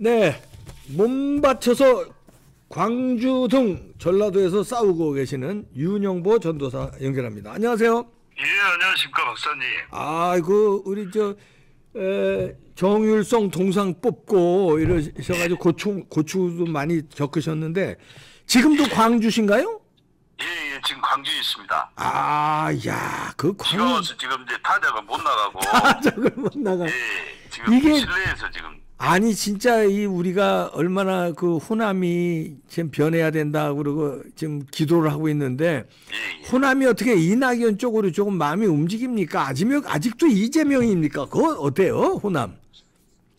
네, 몸 바쳐서 광주 등 전라도에서 싸우고 계시는 윤영보 전도사 연결합니다. 안녕하세요. 예, 안녕하십니까 박사님. 아이고 우리 정율성 동상 뽑고 이러셔가지고 고충도 많이 겪으셨는데 지금도 광주신가요? 예, 지금 광주에 있습니다. 아, 야, 그 비가 와서 지금 이제 타작을 못 나가고. 타작을 못 나가. 예, 지금 이게 실내에서 지금. 아니 진짜 이 우리가 얼마나 그 호남이 지금 변해야 된다 그러고 지금 기도를 하고 있는데 예. 호남이 어떻게 이낙연 쪽으로 조금 마음이 움직입니까? 아직도 이재명입니까? 그거 어때요, 호남?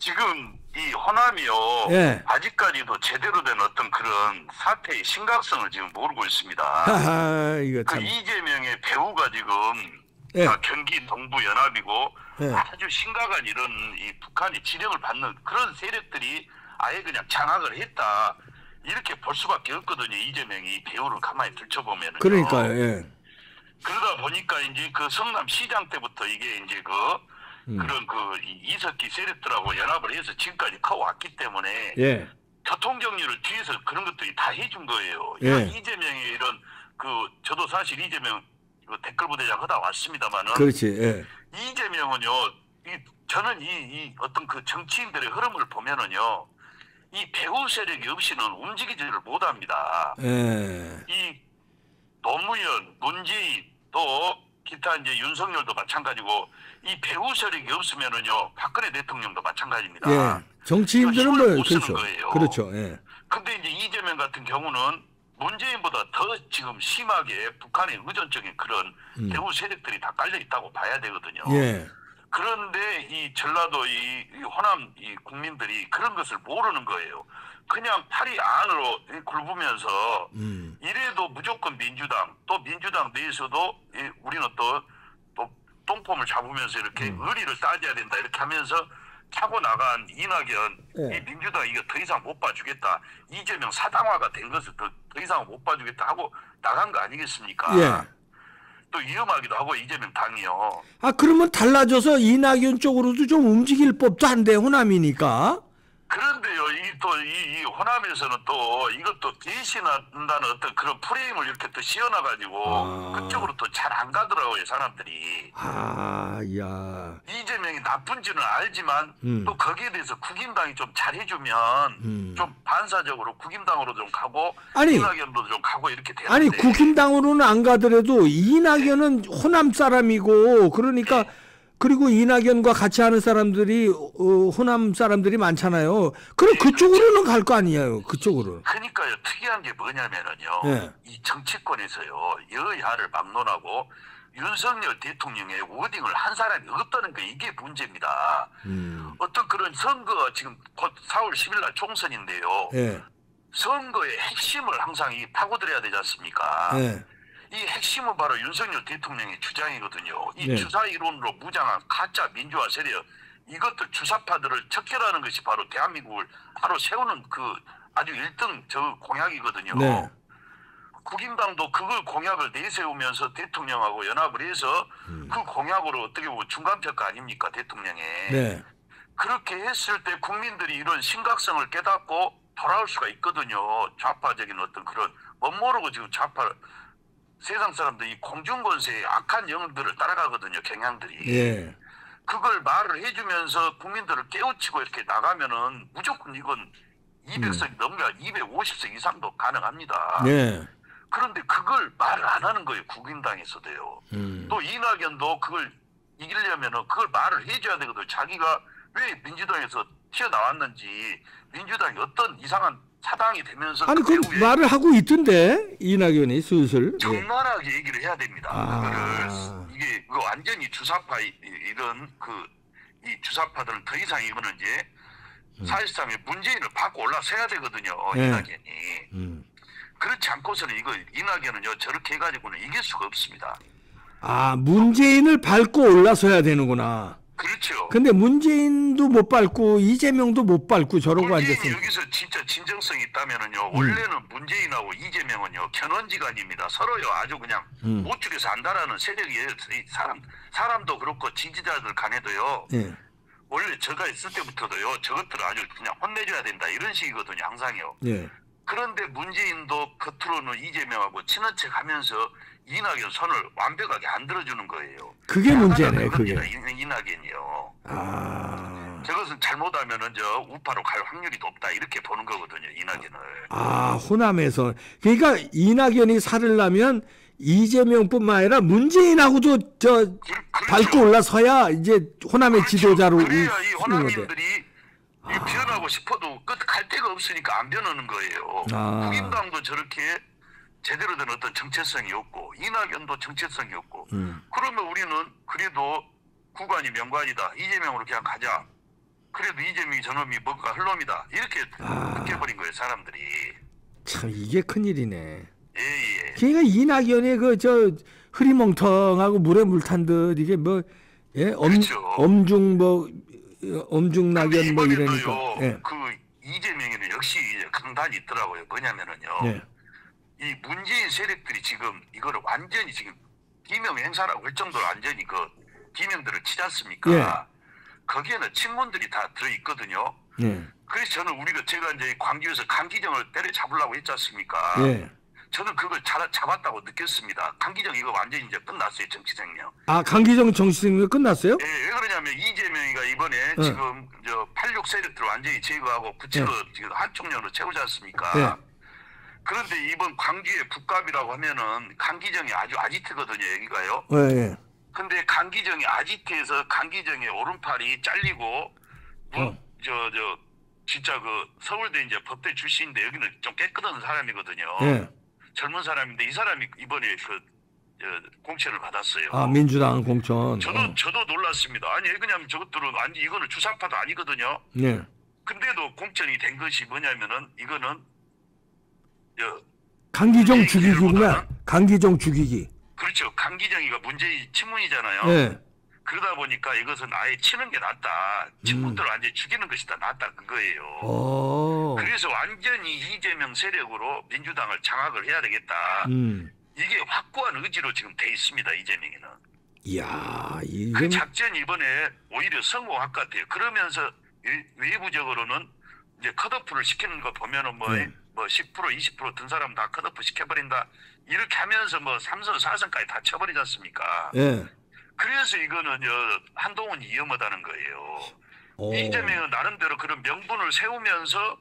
지금 이 호남이요. 예. 아직까지도 제대로 된 어떤 그런 사태의 심각성을 지금 모르고 있습니다. 하하, 이거 참. 그 이재명의 배후가 지금 예. 경기 동부연합이고 예. 아주 심각한 이런 이 북한이 지령을 받는 그런 세력들이 아예 그냥 장악을 했다. 이렇게 볼 수밖에 없거든요. 이재명이 배후를 가만히 들춰보면은. 그러니까요. 예. 그러다 보니까 이제 그 성남시장 때부터 이게 이제 그런 이석기 세력들하고 연합을 해서 지금까지 커왔기 때문에 예. 교통정리를 뒤에서 그런 것들이 다 해준 거예요. 예. 이재명의 이런 저도 사실 이재명 댓글 부대장 하다 왔습니다만은. 그렇지. 예. 이재명은요. 저는 이 어떤 그 정치인들의 흐름을 보면은요. 이 배후 세력이 없이는 움직이지를 못합니다. 예. 이 노무현, 문재인 또 기타 이제 윤석열도 마찬가지고 이 배후 세력이 없으면은요. 박근혜 대통령도 마찬가지입니다. 예. 정치인들은 뭐 못 쓰는 그렇죠. 거예요. 그렇죠. 예. 근데 이제 이재명 같은 경우는 문재인보다 더 지금 심하게 북한의 의존적인 그런 배후 세력들이 다 깔려 있다고 봐야 되거든요. 예. 그런데 이 전라도 이 호남 이 국민들이 그런 것을 모르는 거예요. 그냥 팔이 안으로 굴으면서 이래도 무조건 민주당 또 민주당 내에서도 우리는 또 똥폼을 잡으면서 이렇게 의리를 따져야 된다 이렇게 하면서 차고 나간 이낙연 예. 이 민주당 이거 더 이상 못 봐주겠다. 이재명 사당화가 된 것을 더 이상 못 봐주겠다 하고 나간 거 아니겠습니까? 예. 또 위험하기도 하고 이재명 당이요. 아 그러면 달라져서 이낙연 쪽으로도 좀 움직일 법도 한데 호남이니까. 그런데요, 이 호남에서는 또 이것도 대신한다는 어떤 그런 프레임을 이렇게 또 씌워놔가지고 그쪽으로 또 잘 안 가더라고요, 사람들이. 아, 야. 이재명이 나쁜지는 알지만 또 거기에 대해서 국힘당이 좀 잘해주면 좀 반사적으로 국힘당으로 좀 가고 아니, 이낙연도 좀 가고 이렇게 되는데. 아니 국힘당으로는 안 가더라도 이낙연은 호남 사람이고 그러니까. 그리고 이낙연과 같이 하는 사람들이 호남 사람들이 많잖아요. 그럼 그쪽으로는 갈 거 아니에요. 그쪽으로. 그러니까요. 특이한 게 뭐냐면은요. 예. 이 정치권에서요. 여야를 막론하고 윤석열 대통령의 워딩을 한 사람이 없다는 게 이게 문제입니다. 어떤 그런 선거 지금 곧 4월 10일 날 총선인데요. 예. 선거의 핵심을 항상 파고들어야 되지 않습니까? 예. 이 핵심은 바로 윤석열 대통령의 주장이거든요. 이 네. 주사 이론으로 무장한 가짜 민주화 세력 이것들 주사파들을 척결하는 것이 바로 대한민국을 바로 세우는 그 아주 1등 저 공약이거든요. 네. 국힘당도 그걸 공약을 내세우면서 대통령하고 연합을 해서 그 공약으로 어떻게 보면 중간평가 아닙니까 대통령의. 네. 그렇게 했을 때 국민들이 이런 심각성을 깨닫고 돌아올 수가 있거든요. 좌파적인 어떤 그런 못 모르고 지금 세상 사람들이 이 공중권세의 악한 영들을 따라가거든요. 경향들이. 예. 그걸 말을 해주면서 국민들을 깨우치고 이렇게 나가면은 무조건 이건 200석 넘겨 250석 이상도 가능합니다. 예. 그런데 그걸 말을 안 하는 거예요. 국민당에서도요. 또 이낙연도 그걸 이기려면은 그걸 말을 해줘야 되거든요. 자기가 왜 민주당에서 튀어나왔는지 민주당이 어떤 이상한 사당이 되면서 아니 그 말을 하고 있던데 이낙연이 슬슬. 적나라하게 얘기를 해야 됩니다. 아. 이게 완전히 주사파 이런 이 주사파들은 더 이상 이거는 이제 사실상의 문재인을 받고 올라서야 되거든요. 네. 이낙연이. 그렇지 않고서는 이낙연은요 저렇게 해가지고는 이길 수가 없습니다. 아 문재인을 밟고 올라서야 되는구나. 그렇죠. 근데 문재인도 못 밟고 이재명도 못 밟고 저러고 문재인이 앉았어요. 여기서 진짜 진정성이 있다면은요 원래는 문재인하고 이재명은요 견원지간입니다. 서로요 아주 그냥 우측에서 안다라는 세력이에요. 사람도 그렇고 지지자들 간에도요. 예. 원래 제가 있을 때부터도요. 저것들을 아주 그냥 혼내줘야 된다 이런 식이거든요. 항상요. 예. 그런데 문재인도 겉으로는 이재명하고 친한 척하면서 이낙연 손을 완벽하게 안 들어주는 거예요. 그게 문제네. 그게. 이낙연이요. 아. 저것은 잘못하면은 저 우파로 갈 확률이 높다 이렇게 보는 거거든요. 이낙연을. 아, 호남에서. 그러니까 이낙연이 살을 나면 이재명뿐만 아니라 문재인하고도 그렇죠. 밟고 올라서야 이제 호남의 그렇죠. 지도자로 그래야 이 쓰는 건데. 호남인들이 이 변하고 싶어도 갈 데가 없으니까 안 변하는 거예요. 아. 국민당도 저렇게 제대로 된 어떤 정체성이 없고 이낙연도 정체성이 없고 그러면 우리는 그래도 구관이 명관이다. 이재명으로 그냥 가자. 그래도 이재명이 저놈이 뭔가 흘놈이다. 이렇게 느껴버린 거예요. 사람들이. 참 이게 큰일이네. 예. 그러니까 이낙연의 흐리멍텅하고 물에 물 탄 듯 이게 뭐 그렇죠. 엄중 낙연 뭐 이러니까. 이번에도요. 예. 그 이재명에는 역시 강단이 있더라고요. 뭐냐면은요. 예. 이 문재인 세력들이 지금 이거를 완전히 지금 기명 행사라고 할 정도로 완전히 그 기명들을 치지 않습니까? 예. 거기에는 친문들이 다 들어있거든요. 예. 그래서 저는 제가 이제 광주에서 강기정을 때려잡으려고 했지 않습니까? 예. 저는 그걸 잡았다고 느꼈습니다. 강기정 이거 완전히 이제 끝났어요. 정치 생명. 아, 강기정 정치생명 끝났어요? 예, 왜 그러냐면 이재명이가 이번에 지금 저 86 세력들 완전히 제거하고 구체로 지금 한 총련으로 채우지 않습니까? 예. 그런데 이번 광주의 북갑이라고 하면은 강기정이 아주 아지트거든요, 여기가요. 예. 근데 강기정이 아지트에서 강기정의 오른팔이 잘리고 진짜 그 서울대 이제 법대 출신인데 여기는 좀 깨끗한 사람이거든요. 예. 젊은 사람인데 이 사람이 이번에 공천을 받았어요. 아, 민주당 공천. 저도 놀랐습니다. 아니 왜냐면 저것들은 완전 이거는 주사파도 아니거든요. 예. 근데도 공천이 된 것이 뭐냐면은 이거는 강기정 죽이기구나. 강기정 죽이기. 그렇죠. 강기정이가 문재인 친문이잖아요. 예. 그러다 보니까 이것은 아예 치는 게 낫다. 친문들을 완전히 죽이는 것이 더 낫다 그거예요. 오. 그래서 완전히 이재명 세력으로 민주당을 장악을 해야 되겠다. 이게 확고한 의지로 지금 돼 있습니다. 이재명이는. 이야, 그 이건 작전이 이번에 오히려 성공할 것 같아요. 그러면서 외부적으로는 이제 컷오프를 시키는 거 보면은 뭐 10% 20% 든 사람 다 컷오프 시켜버린다. 이렇게 하면서 뭐 3선 4선까지 다 쳐버리지 않습니까? 예. 그래서 이거는 한동훈이 위험하다는 거예요. 이재명은 나름대로 그런 명분을 세우면서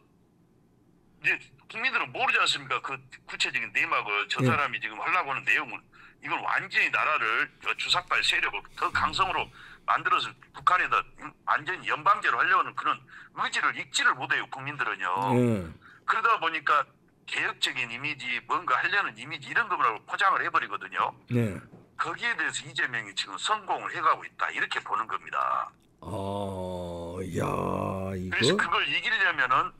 이제 국민들은 모르지 않습니까? 그 구체적인 내막을 저 사람이 지금 하려고 하는 내용을 이건 완전히 나라를 주사발 세력을 더 강성으로 만들어서 북한에다 완전히 연방제로 하려는 그런 의지를 읽지를 못해요. 국민들은요. 그러다 보니까 개혁적인 이미지 뭔가 하려는 이미지 이런 거라고 포장을 해버리거든요. 네. 거기에 대해서 이재명이 지금 성공을 해가고 있다 이렇게 보는 겁니다. 야, 그래서 이거 그걸 이기려면은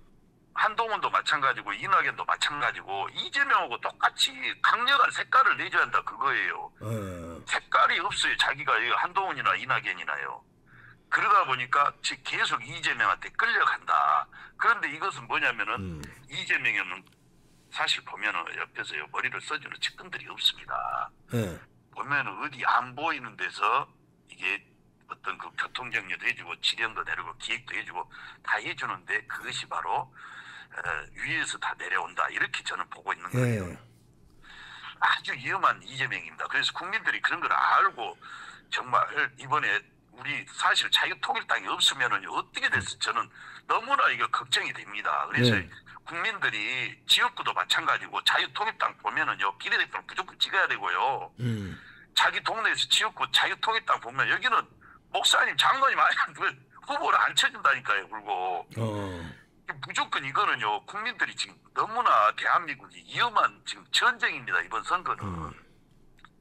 한동훈도 마찬가지고 이낙연도 마찬가지고 이재명하고 똑같이 강력한 색깔을 내줘야 한다 그거예요. 색깔이 없어요. 자기가 한동훈이나 이낙연이나요. 그러다 보니까 계속 이재명한테 끌려간다. 그런데 이것은 뭐냐면은 이재명은 사실 보면은 옆에서 머리를 써주는 측근들이 없습니다. 보면은 어디 안 보이는 데서 이게 어떤 그 교통정리도 해주고 지령도 내리고 기획도 해주고 다 해주는데 그것이 바로 위에서 다 내려온다 이렇게 저는 보고 있는 거예요. 아주 위험한 이재명입니다. 그래서 국민들이 그런 걸 알고 정말 이번에 우리 사실 자유통일당이 없으면은 어떻게 됐을지 저는 너무나 이거 걱정이 됩니다. 그래서 국민들이 지역구도 마찬가지고 자유통일당 보면은요 비례대표를 무조건 찍어야 되고요. 자기 동네에서 지역구 자유통일당 보면 여기는 목사님 장관님 후보를 안 쳐준다니까요. 그리고 무조건 이거는요 국민들이 지금 너무나 대한민국이 위험한 지금 전쟁입니다. 이번 선거는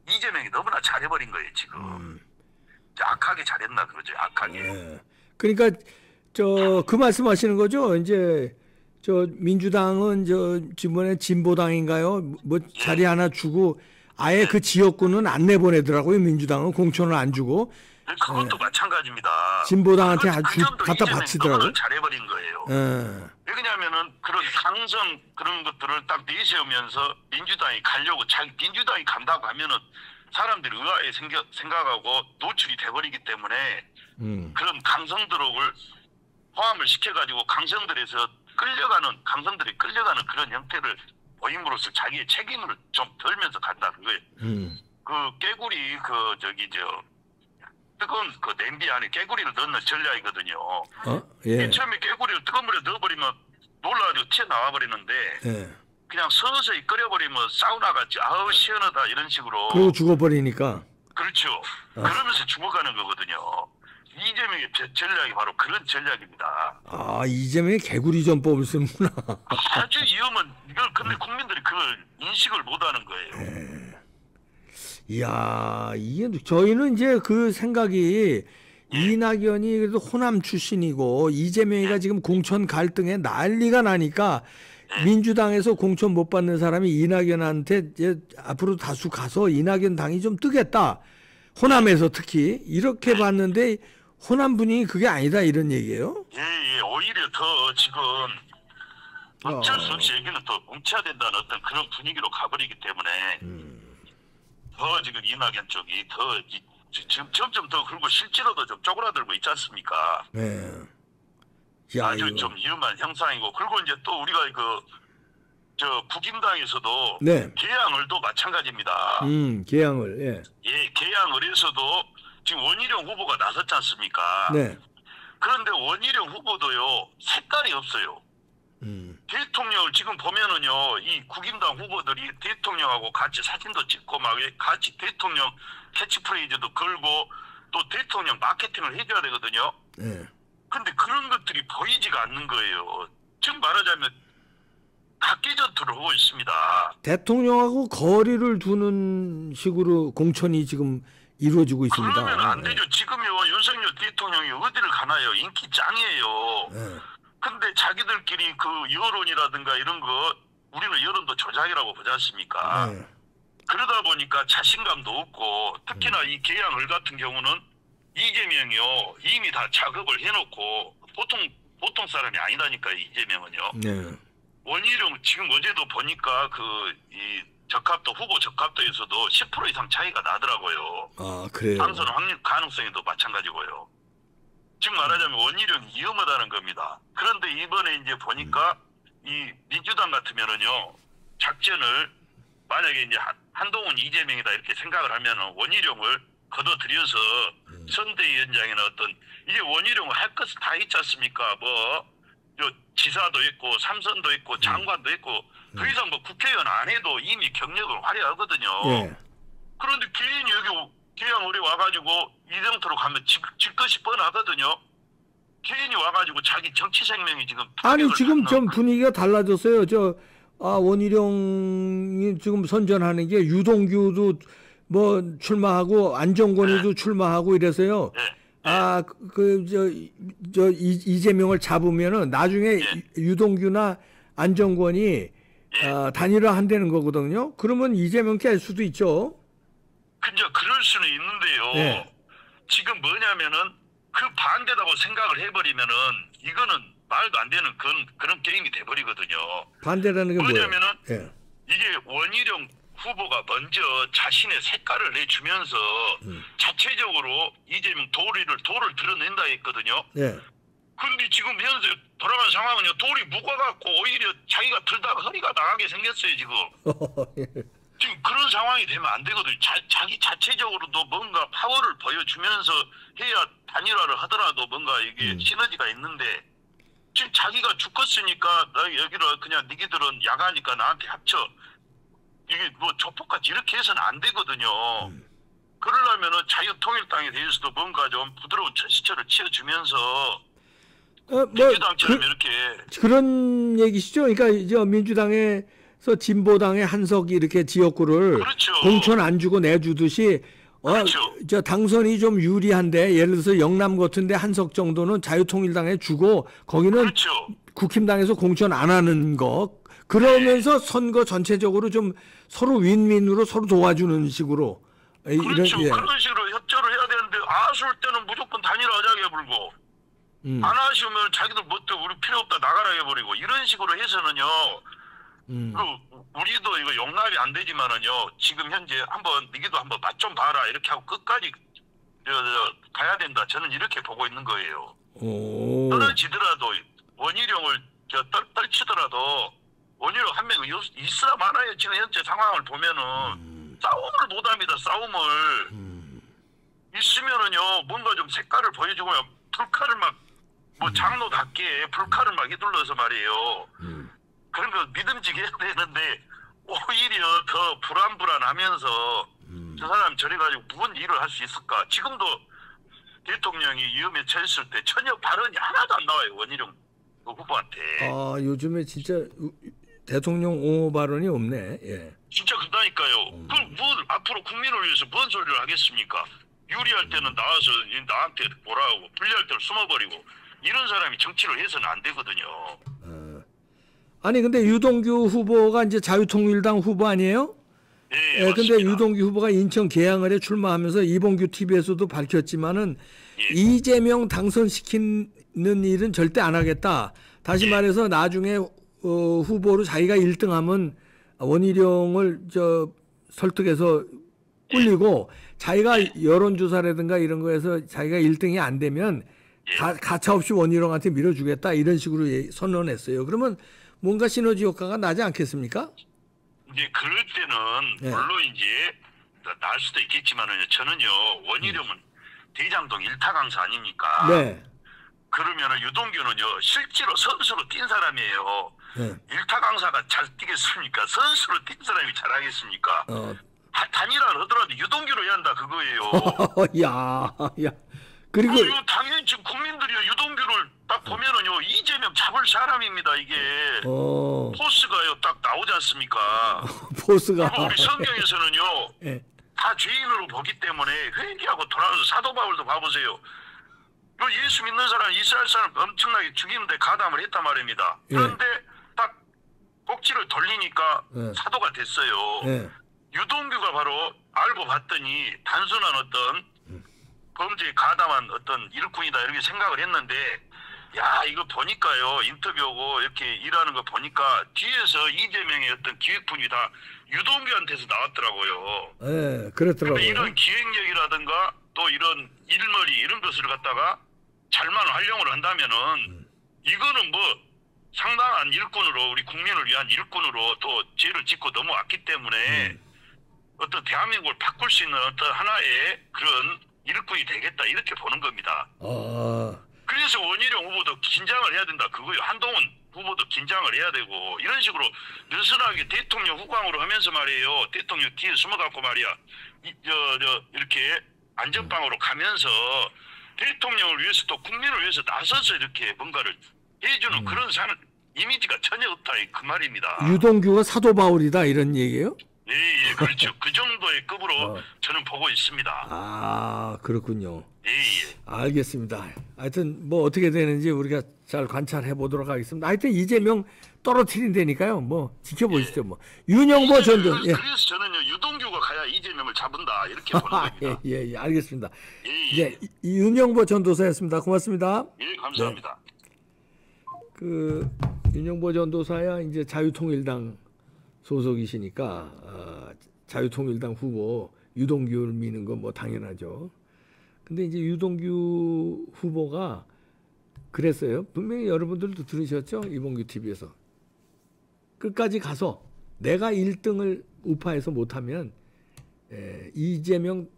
이재명이 너무나 잘해버린 거예요 지금. 악하게 잘했나 그러죠. 악하게. 그러니까 그 말씀하시는 거죠. 이제 민주당은 지번에 진보당인가요? 뭐 자리 하나 주고 아예 그 지역구는 안 내보내더라고요. 민주당은 공천을 안 주고. 그것도 마찬가지입니다. 진보당한테 그 점도 갖다 이재명이 바치더라고요. 잘해버린 거예요. 왜냐하면은 그런 강성 그런 것들을 딱 내세우면서 민주당이 가려고 민주당이 간다고 하면은 사람들이 의아하게 생각하고 노출이 돼버리기 때문에 그런 강성들을 포함을 시켜가지고 강성들이 끌려가는 그런 형태를 보임으로써 자기의 책임을 좀 덜면서 간다는 거예요. 그 깨구리 뜨거운 그 냄비 안에 깨구리를 넣는 전략이거든요. 예. 처음에 깨구리를 뜨거운 물에 넣어버리면 놀라가지고 튀어나와 버리는데 예. 그냥 서서히 끓여버리면 사우나 같이 아우 시원하다 이런 식으로. 그리고 죽어버리니까. 그렇죠. 그러면서 죽어가는 거거든요. 이재명의 전략이 바로 그런 전략입니다. 아, 이재명이 개구리 전법을 쓰는구나. 아주 위험한 이걸 근데 국민들이 그걸 인식을 못하는 거예요. 이야, 이게 저희는 이제 그 생각이 이낙연이 그래도 호남 출신이고 이재명이가 지금 공천 갈등에 난리가 나니까 민주당에서 공천 못 받는 사람이 이낙연한테 이제 앞으로 다수 가서 이낙연 당이 좀 뜨겠다. 호남에서 특히 이렇게 봤는데 호남 분위기 그게 아니다 이런 얘기예요? 예, 오히려 더 지금 어쩔 수 없이 여기는 더 뭉쳐야 된다는 어떤 그런 분위기로 가버리기 때문에 더 지금 이낙연 쪽이 더 지금 점점 더 그리고 실제로도 좀 쪼그라들고 있지 않습니까? 네. 야, 아주 이거. 좀 위험한 형상이고 그리고 이제 또 우리가 국힘당에서도 네. 계양을도 마찬가지입니다. 계양을 예, 계양을에서도 지금 원희룡 후보가 나섰지 않습니까? 네. 그런데 원희룡 후보도요 색깔이 없어요. 대통령을 지금 보면은요 이 국힘당 후보들이 대통령하고 같이 사진도 찍고 막 같이 대통령 캐치프레이즈도 걸고 또 대통령 마케팅을 해줘야 되거든요. 네. 근데 그런 것들이 보이지가 않는 거예요. 지금 말하자면 각계 전투를 하고 있습니다. 대통령하고 거리를 두는 식으로 공천이 지금 이루어지고 있습니다. 그러면 안 되죠. 지금요 윤석열 대통령이 어디를 가나요? 인기 짱이에요. 네. 근데 자기들끼리 그 여론이라든가 이런 거 우리는 여론도 조작이라고 보지 않습니까? 네. 그러다 보니까 자신감도 없고 특히나 이 계양을 같은 경우는 이재명이요 이미 다 작업을 해놓고 보통 사람이 아니라니까 이재명은요. 네. 원희룡 지금 어제도 보니까 이 적합도 후보 적합도에서도 10% 이상 차이가 나더라고요. 아, 그래요. 당선 확률 가능성에도 마찬가지고요. 지금 말하자면 원희룡이 위험하다는 겁니다. 그런데 이번에 이제 보니까 이 민주당 같으면은요 작전을 만약에 이제 한동훈 이재명이다 이렇게 생각을 하면은 원희룡을 걷어들여서 선대위원장이나 어떤 이게 원희룡을 할 것은 다 있지 않습니까? 지사도 있고 삼선도 있고 장관도 있고 더 이상 국회의원 안 해도 이미 경력을 화려하거든요. 예. 그런데 괜히 여기 계양을에 와가지고 이정도로 가면 질 것이 뻔하거든요. 괜히 와가지고 자기 정치 생명이 지금 아니 지금 받는 좀 분위기가 달라졌어요. 원희룡이 지금 선전하는 게 유동규도 뭐 출마하고 안정권이도 출마하고 이래서요. 이재명을 잡으면은 나중에 유동규나 안정권이 단일화 한다는 거거든요. 그러면 이재명 깰 수도 있죠. 근데 그럴 수는 있는데요. 네. 지금 뭐냐면은 그 반대라고 생각을 해버리면은 이거는 말도 안 되는 그런 게임이 돼버리거든요. 반대라는 게 뭐냐면은 뭐예요? 이게 원희룡 후보가 먼저 자신의 색깔을 내주면서 자체적으로 이재명 돌을 드러낸다 했거든요. 네. 근데 지금 현재 돌아간 상황은요. 돌이 묵어갖고 오히려 자기가 들다가 허리가 나가게 생겼어요 지금. 지금 그런 상황이 되면 안 되거든요. 자기 자체적으로도 뭔가 파워를 보여주면서 해야 단일화를 하더라도 뭔가 이게 시너지가 있는데 지금 자기가 죽었으니까 나 여기를 그냥 니기들은 야가니까 나한테 합쳐. 이게 뭐 조폭같이 이렇게 해서는 안 되거든요. 그러려면은 자유통일당에 대해서도 뭔가 좀 부드러운 제스처를 취해주면서 민주당처럼 이렇게 그런 얘기시죠. 그러니까 이제 민주당에서 진보당의 한석이 이렇게 지역구를 그렇죠. 공천 안 주고 내주듯이 그렇죠. 당선이 좀 유리한데 예를 들어서 영남 같은데 한석 정도는 자유통일당에 주고 거기는 그렇죠. 국힘당에서 공천 안 하는 거 그러면서 선거 전체적으로 좀 서로 윈윈으로 서로 도와주는 식으로 그렇죠. 그런 식으로 협조를 해야 되는데 아쉬울 때는 무조건 단일화하자게 해버리고 안 아쉬우면 자기들 뭣도 우리 필요 없다 나가라 해버리고 이런 식으로 해서는요. 우리도 이거 용납이 안 되지만은요. 지금 현재 한번 니기도 한번 맛 좀 봐라 이렇게 하고 끝까지 가야 된다. 저는 이렇게 보고 있는 거예요. 오. 떨어지더라도 원희룡을 떨치더라도 원희룡 한 명 있으라 말아요. 지금 현재 상황을 보면은 싸움을 못합니다. 싸움을 있으면은요 뭔가 좀 색깔을 보여주고 불칼을 막 뭐 장로답게 불칼을 막 휘둘러서 말이에요. 그런 거 믿음직해야 되는데 오히려 더 불안불안하면서 저 사람 저래가지고 무슨 일을 할 수 있을까? 지금도 대통령이 위험에 처했을 때 전혀 발언이 하나도 안 나와요. 원희룡 후보한테. 아, 요즘에 진짜 대통령 옹호 발언이 없네. 예. 진짜 그렇다니까요. 그럼 뭐 앞으로 국민을 위해서 뭔 소리를 하겠습니까? 유리할 때는 나와서 나한테 뭐라고 불리할 때는 숨어버리고 이런 사람이 정치를 해서는 안 되거든요. 아니 근데 유동규 후보가 이제 자유통일당 후보 아니에요? 예, 예, 맞습니다. 근데 유동규 후보가 인천 계양을에 출마하면서 이봉규 TV에서도 밝혔지만은 예. 이재명 당선시키는 일은 절대 안 하겠다. 다시 말해서 나중에 후보로 자기가 1등하면 원희룡을 설득해서 꿀리고 자기가 여론조사라든가 이런 거에서 자기가 1등이 안 되면 가차없이 원희룡한테 밀어주겠다 이런 식으로 선언했어요. 그러면 뭔가 시너지 효과가 나지 않겠습니까? 이제 그럴 때는 물론 이제 날 수도 있겠지만은 저는요 원희룡은 대장동 일타 강사 아닙니까? 네. 그러면은 유동규는요 실제로 선수로 뛴 사람이에요. 네. 일타 강사가 잘 뛰겠습니까? 선수로 뛴 사람이 잘하겠습니까? 단일화를 하더라도 유동규로 해야 한다 그거예요. 야. 그리고 당연히 지금 국민들이 유동규를 딱 보면은요 이재명 잡을 사람입니다. 이게 포스가요 딱 나오지 않습니까? 포스가 그리고 우리 성경에서는요 네. 다 죄인으로 보기 때문에 회개하고 돌아와서 사도 바울도 봐보세요. 예수 믿는 사람 이스라엘 사람 엄청나게 죽이는데 가담을 했단 말입니다. 그런데 딱 꼭지를 돌리니까 사도가 됐어요. 유동규가 바로 알고 봤더니 단순한 어떤 범죄에 가담한 어떤 일꾼이다 이렇게 생각을 했는데 야 이거 보니까요 인터뷰하고 이렇게 일하는 거 보니까 뒤에서 이재명의 어떤 기획분이 다 유동규한테서 나왔더라고요. 네, 그렇더라고요. 이런 기획력이라든가 또 이런 일머리 이런 것을 갖다가 잘만 활용을 한다면은 이거는 뭐 상당한 일꾼으로 우리 국민을 위한 일꾼으로 또 죄를 짓고 넘어왔기 때문에 어떤 대한민국을 바꿀 수 있는 어떤 하나의 그런 일꾼이 되겠다 이렇게 보는 겁니다. 그래서 원희룡 후보도 긴장을 해야 된다 그거요. 한동훈 후보도 긴장을 해야 되고 이런 식으로 느슨하게 대통령 후광으로 하면서 말이에요. 대통령 뒤에 숨어갖고 말이야. 이렇게 안전방으로 가면서 대통령을 위해서 또 국민을 위해서 나서서 이렇게 뭔가를 해주는 그런 이미지가 전혀 없다 그 말입니다. 유동규가 사도 바울이다 이런 얘기예요? 예, 그렇죠. 그 정도의 급으로 저는 보고 있습니다. 아, 그렇군요. 예. 알겠습니다. 하여튼 뭐 어떻게 되는지 우리가 잘 관찰해 보도록 하겠습니다. 하여튼 이재명 떨어뜨린다니까요. 뭐 지켜보시죠. 뭐 윤영보 전 전. 그래서 저는요 유동규가 가야 이재명을 잡은다 이렇게 보는 겁니다. 예, 알겠습니다. 예. 윤영보 전도사였습니다. 고맙습니다. 예, 감사합니다. 그 윤영보 전도사야 이제 자유통일당 소속이시니까 자유통일당 후보 유동규를 미는 건 뭐 당연하죠. 근데 이제 유동규 후보가 그랬어요. 분명히 여러분들도 들으셨죠? 이봉규 TV에서. 끝까지 가서 내가 1등을 우파에서 못하면 이재명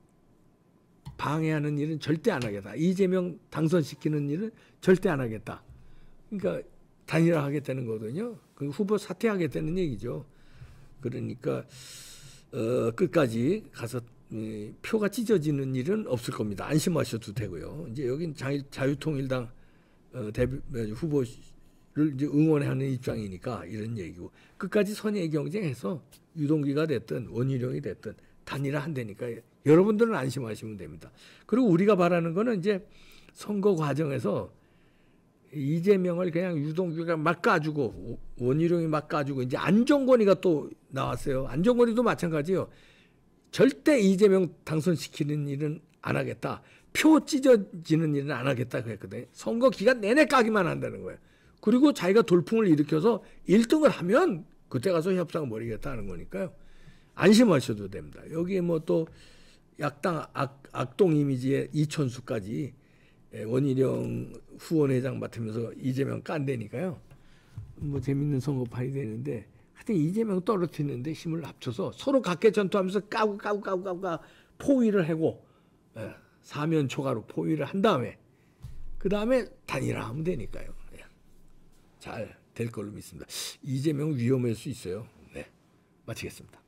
방해하는 일은 절대 안 하겠다. 이재명 당선시키는 일은 절대 안 하겠다. 그러니까 단일화하겠다는 거거든요. 그 후보 사퇴하겠다는 얘기죠. 그러니까 끝까지 가서 표가 찢어지는 일은 없을 겁니다. 안심하셔도 되고요. 이제 여긴 자유통일당 후보를 이제 응원하는 입장이니까 이런 얘기고 끝까지 선의 경쟁해서 유동규가 됐든 원희룡이 됐든 단일화 한다니까 여러분들은 안심하시면 됩니다. 그리고 우리가 바라는 거는 이제 선거 과정에서 이재명을 그냥 유동규가 막 까주고 원희룡이 막 까주고 이제 안정권이가 또 나왔어요. 안정권이도 마찬가지예요. 절대 이재명 당선시키는 일은 안 하겠다. 표 찢어지는 일은 안 하겠다 그랬거든요. 선거 기간 내내 까기만 한다는 거예요. 그리고 자기가 돌풍을 일으켜서 1등을 하면 그때 가서 협상을 벌이겠다는 거니까요. 안심하셔도 됩니다. 여기에 뭐 또 약당 악동 이미지의 이천수까지 원희룡 후원회장 맡으면서 이재명 깐대니까요. 뭐 재밌는 선거판이 되는데 하여튼 이재명 떨어뜨리는데 힘을 합쳐서 서로 각계 전투하면서 까고 포위를 하고 사면 초과로 포위를 한 다음에 그 다음에 단일화하면 되니까요. 잘 될 걸로 믿습니다. 이재명 위험할 수 있어요. 네, 마치겠습니다.